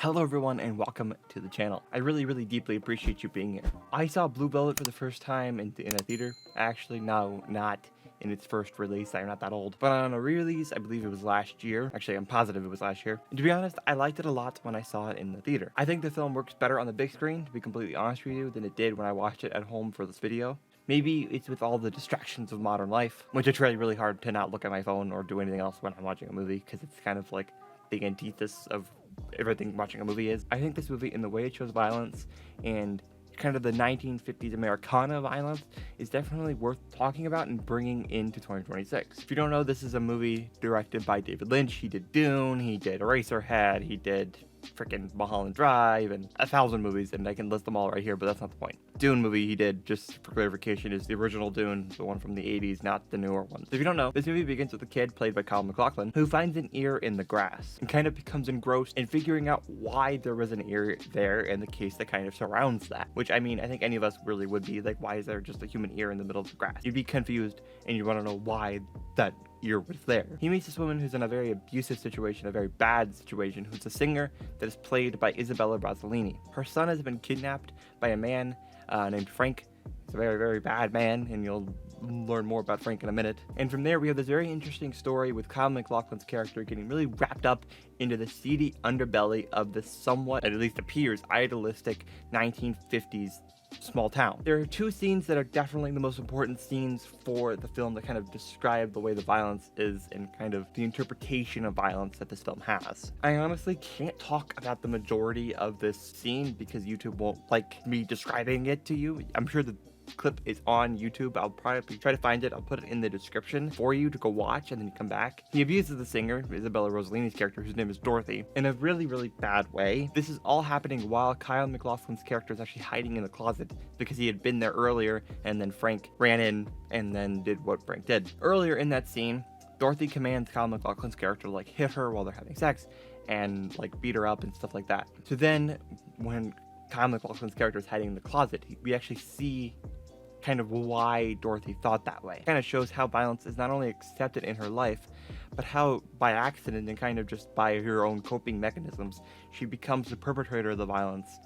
Hello everyone and welcome to the channel. I really deeply appreciate you being here. I saw Blue Velvet for the first time in a theater. Actually, no, not in its first release. I'm not that old. But on a re-release, I believe it was last year. Actually, I'm positive it was last year. And to be honest, I liked it a lot when I saw it in the theater. I think the film works better on the big screen, to be completely honest with you, than it did when I watched it at home for this video. Maybe it's with all the distractions of modern life, which it's really hard to not look at my phone or do anything else when I'm watching a movie, because it's kind of like the antithesis of everything watching a movie is. I think this movie, in the way it shows violence and kind of the 1950s Americana violence, is definitely worth talking about and bringing into 2026. If you don't know, this is a movie directed by David Lynch. He did Dune, he did Eraserhead, he did freaking Mulholland Drive, and 1,000 movies, and I can list them all right here, but that's not the point. Dune movie he did, just for clarification, is the original Dune, the one from the 80s, not the newer one. So if you don't know, this movie begins with a kid played by Kyle MacLachlan who finds an ear in the grass and kind of becomes engrossed in figuring out why there was an ear there and the case that kind of surrounds that. Which, I mean, I think any of us really would be like, why is there just a human ear in the middle of the grass? You'd be confused and you want to know why that ear was there. He meets this woman who's in a very abusive situation, a very bad situation, who's a singer that is played by Isabella Rossellini. Her son has been kidnapped by a man named Frank. He's a very bad man, and you'll learn more about Frank in a minute. And from there, we have this very interesting story with Kyle MacLachlan's character getting really wrapped up into the seedy underbelly of this somewhat, at least appears, idealistic 1950s small town. There are two scenes that are definitely the most important scenes for the film that kind of describe the way the violence is and kind of the interpretation of violence that this film has. I honestly can't talk about the majority of this scene because YouTube won't like me describing it to you. I'm sure the clip is on YouTube. I'll probably try to find it. I'll put it in the description for you to go watch and then you come back. He abuses the singer, Isabella Rossellini's character, whose name is Dorothy, in a really bad way. This is all happening while Kyle MacLachlan's character is actually hiding in the closet because he had been there earlier and then Frank ran in and then did what Frank did. Earlier in that scene, Dorothy commands Kyle MacLachlan's character to like hit her while they're having sex and like beat her up and stuff like that. So then when Kyle MacLachlan's character is hiding in the closet, we actually see kind of why Dorothy thought that way. It kind of shows how violence is not only accepted in her life, but how by accident and kind of just by her own coping mechanisms, she becomes the perpetrator of the violence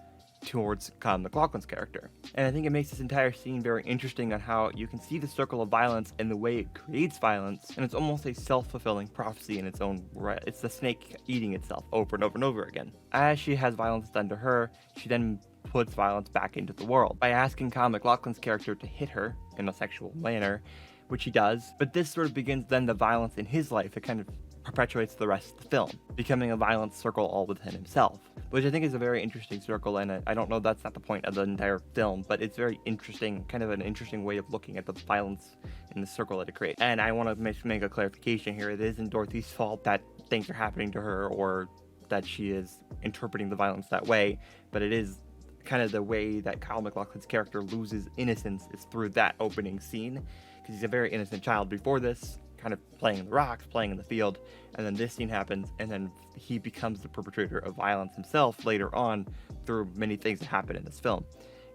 towards Kyle MacLachlan's character. And I think it makes this entire scene very interesting on how you can see the circle of violence and the way it creates violence, and it's almost a self-fulfilling prophecy in its own right. It's the snake eating itself over and over again. As she has violence done to her, she then puts violence back into the world by asking Kyle MacLachlan's character to hit her in a sexual manner, which he does. But this sort of begins then the violence in his life that kind of perpetuates the rest of the film, becoming a violent circle all within himself, which I think is a very interesting circle. And I don't know, that's not the point of the entire film, but it's very interesting, kind of an interesting way of looking at the violence in the circle that it creates. And I want to make a clarification here. It isn't Dorothy's fault that things are happening to her or that she is interpreting the violence that way, but it is kind of the way that Kyle MacLachlan's character loses innocence is through that opening scene, because he's a very innocent child before this, kind of playing in the rocks, playing in the field, and then this scene happens, and then he becomes the perpetrator of violence himself later on through many things that happen in this film.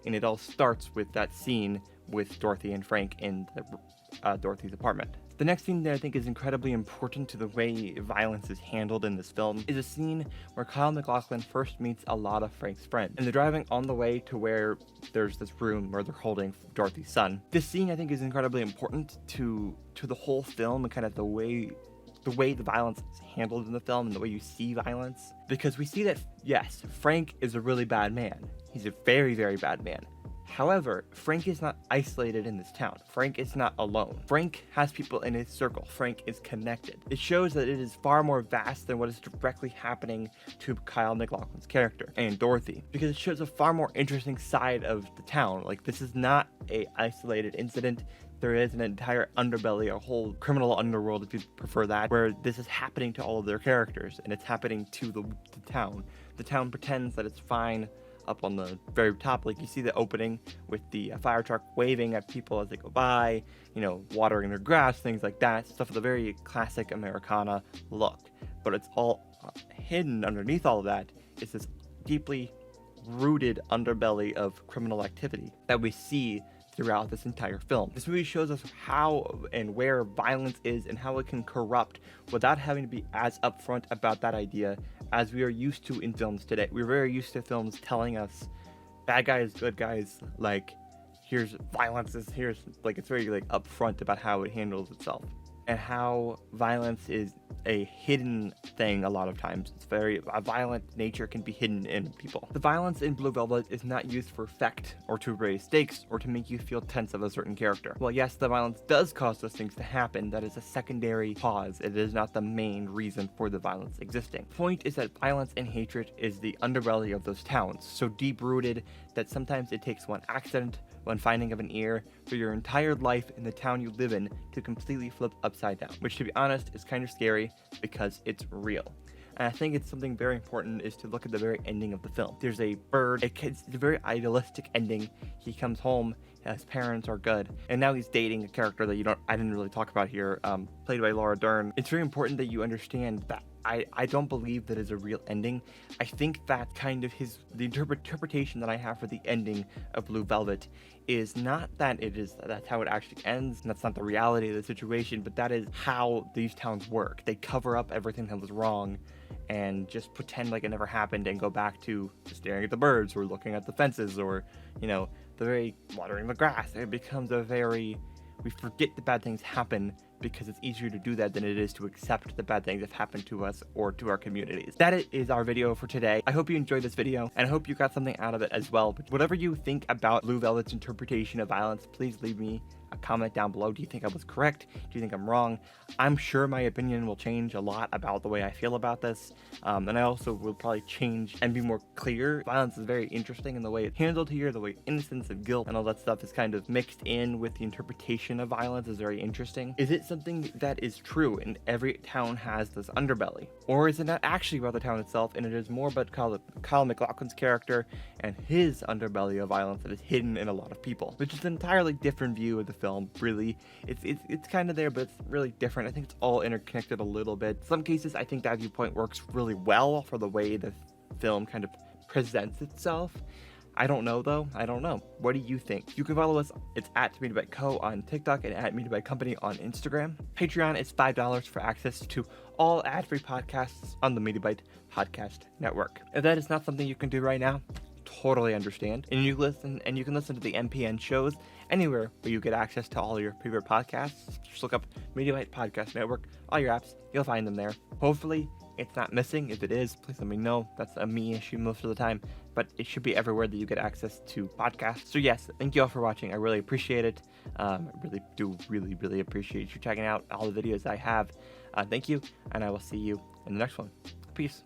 And it all starts with that scene with Dorothy and Frank in Dorothy's apartment. The next scene that I think is incredibly important to the way violence is handled in this film is a scene where Kyle MacLachlan first meets a lot of Frank's friends, and they're driving on the way to where there's this room where they're holding Dorothy's son. This scene I think is incredibly important to the whole film and kind of the way the violence is handled in the film and the way you see violence, because we see that, yes, Frank is a really bad man. He's a very bad man. However, Frank is not isolated in this town. Frank is not alone. Frank has people in his circle. Frank is connected. It shows that it is far more vast than what is directly happening to Kyle MacLachlan's character and Dorothy, because it shows a far more interesting side of the town. Like, this is not a isolated incident. There is an entire underbelly, a whole criminal underworld, if you prefer that, where this is happening to all of their characters, and it's happening to the town. The town pretends that it's fine up on the very top. Like, you see the opening with the fire truck waving at people as they go by, you know, watering their grass, things like that, stuff with a very classic Americana look. But it's all hidden underneath all of that is this deeply rooted underbelly of criminal activity that we see throughout this entire film. This movie shows us how and where violence is and how it can corrupt without having to be as upfront about that idea as we are used to in films today. We're very used to films telling us bad guys, good guys, like here's violence, here's like it's very like upfront about how it handles itself. And how violence is a hidden thing a lot of times. It's a violent nature can be hidden in people. The violence in Blue Velvet is not used for effect or to raise stakes or to make you feel tense of a certain character. Well, yes, the violence does cause those things to happen. That is a secondary cause. It is not the main reason for the violence existing. The point is that violence and hatred is the underbelly of those towns, so deep-rooted that sometimes it takes one accident, one finding of an ear, for your entire life in the town you live in to completely flip upside down, which to be honest is kind of scary because it's real. And I think it's something very important is to look at the very ending of the film. There's a bird, it's a very idealistic ending. He comes home, his parents are good, and now he's dating a character that I didn't really talk about here, played by Laura Dern. It's very important that you understand that I don't believe that is a real ending. I think that kind of the interpretation that I have for the ending of Blue Velvet is not that that's how it actually ends, and that's not the reality of the situation, but that is how these towns work. They cover up everything that was wrong and just pretend like it never happened and go back to staring at the birds or looking at the fences or, the very watering the grass. It becomes we forget that bad things happen because it's easier to do that than it is to accept the bad things that happen to us or to our communities. That is our video for today. I hope you enjoyed this video, and I hope you got something out of it as well. But whatever you think about Blue Velvet's interpretation of violence, please leave me a comment down below. Do you think I was correct? Do you think I'm wrong? I'm sure my opinion will change a lot about the way I feel about this, and I also will probably change and be more clear. Violence is very interesting in the way it's handled here, the way innocence and guilt and all that stuff is kind of mixed in with the interpretation of violence is very interesting. Is it something that is true and every town has this underbelly? Or is it not actually about the town itself and it is more about Kyle MacLachlan's character and his underbelly of violence that is hidden in a lot of people? Which is an entirely different view of the film, really. It's kind of there, but it's really different. I think it's all interconnected a little bit. In some cases, I think that viewpoint works really well for the way the film kind of presents itself. I don't know though. I don't know. What do you think? You can follow us. It's at MediaBiteCo on TikTok and at MediaBiteCompany on Instagram. Patreon is $5 for access to all ad-free podcasts on the MediaBite Podcast Network. If that is not something you can do right now, totally understand. And you can listen to the MPN shows anywhere where you get access to all your favorite podcasts. Just look up MediaBite Podcast Network, all your apps, you'll find them there. Hopefully it's not missing. If it is, please let me know. That's a me issue most of the time, but it should be everywhere that you get access to podcasts. So yes, thank you all for watching. I really appreciate it. I really appreciate you checking out all the videos I have. Thank you, and I will see you in the next one. Peace.